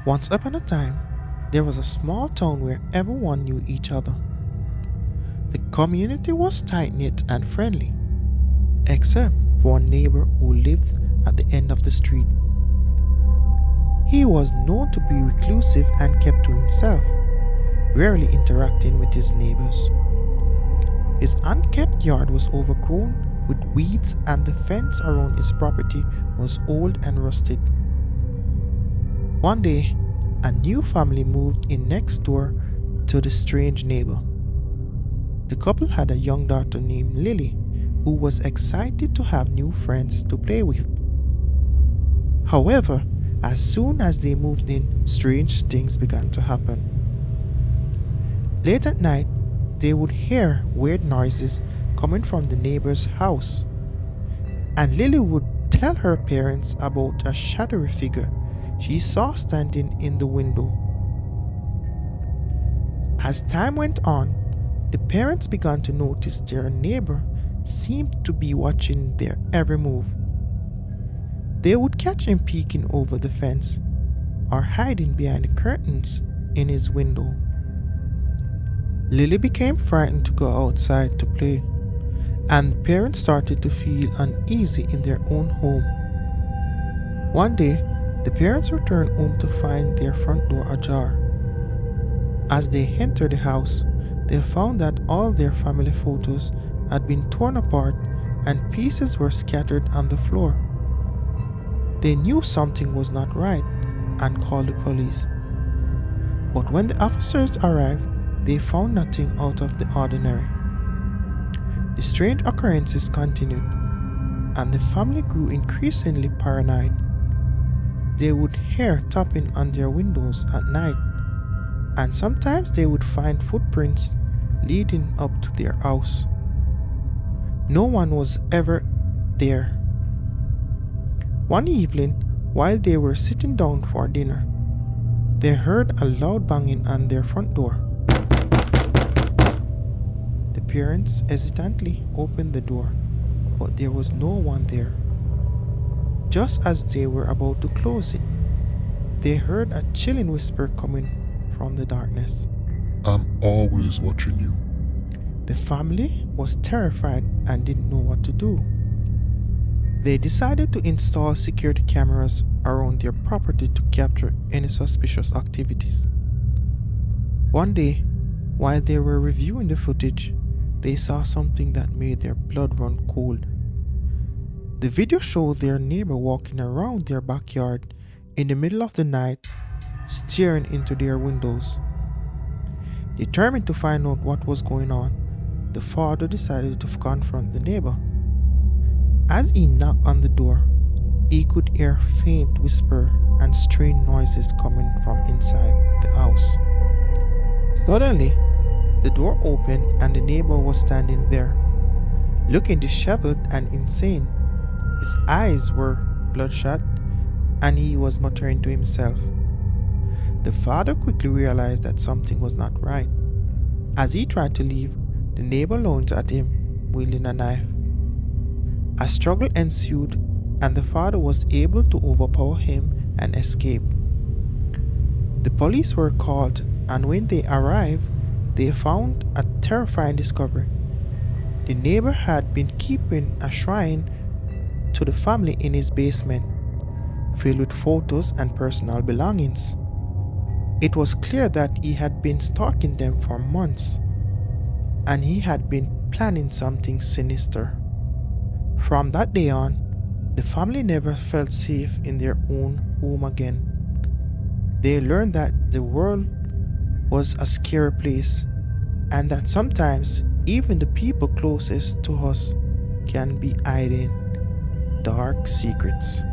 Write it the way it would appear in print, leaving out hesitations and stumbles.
Once upon a time, there was a small town where everyone knew each other. The community was tight-knit and friendly, except for one neighbor who lived at the end of the street. He was known to be reclusive and kept to himself, rarely interacting with his neighbors. His unkept yard was overgrown with weeds and the fence around his property was old and rusted. One day, a new family moved in next door to the strange neighbor. The couple had a young daughter named Lily, who was excited to have new friends to play with. However, as soon as they moved in, strange things began to happen. Late at night, they would hear weird noises coming from the neighbor's house, and Lily would tell her parents about a shadowy figure she saw standing in the window. As time went on, the parents began to notice their neighbor seemed to be watching their every move. They would catch him peeking over the fence or hiding behind the curtains in his window. Lily became frightened to go outside to play, and the parents started to feel uneasy in their own home. One day, the parents returned home to find their front door ajar. As they entered the house, they found that all their family photos had been torn apart and pieces were scattered on the floor. They knew something was not right and called the police. But when the officers arrived, they found nothing out of the ordinary. The strange occurrences continued, and the family grew increasingly paranoid. They would hear tapping on their windows at night, and sometimes they would find footprints leading up to their house. No one was ever there. One evening, while they were sitting down for dinner, they heard a loud banging on their front door. The parents hesitantly opened the door, but there was no one there. Just as they were about to close it, they heard a chilling whisper coming from the darkness. I'm always watching you. The family was terrified and didn't know what to do. They decided to install security cameras around their property to capture any suspicious activities. One day, while they were reviewing the footage, they saw something that made their blood run cold. The video showed their neighbor walking around their backyard in the middle of the night, staring into their windows. Determined to find out what was going on, the father decided to confront the neighbor. As he knocked on the door, he could hear faint whisper and strange noises coming from inside the house. Suddenly, the door opened and the neighbor was standing there, looking disheveled and insane. His eyes were bloodshot and he was muttering to himself. The father quickly realized that something was not right. As he tried to leave, the neighbor lunged at him, wielding a knife. A struggle ensued and the father was able to overpower him and escape. The police were called, and when they arrived, they found a terrifying discovery. The neighbor had been keeping a shrine to the family in his basement, filled with photos and personal belongings. It was clear that he had been stalking them for months, and he had been planning something sinister. From that day on, the family never felt safe in their own home again. They learned that the world was a scary place, and that sometimes even the people closest to us can be hiding dark secrets.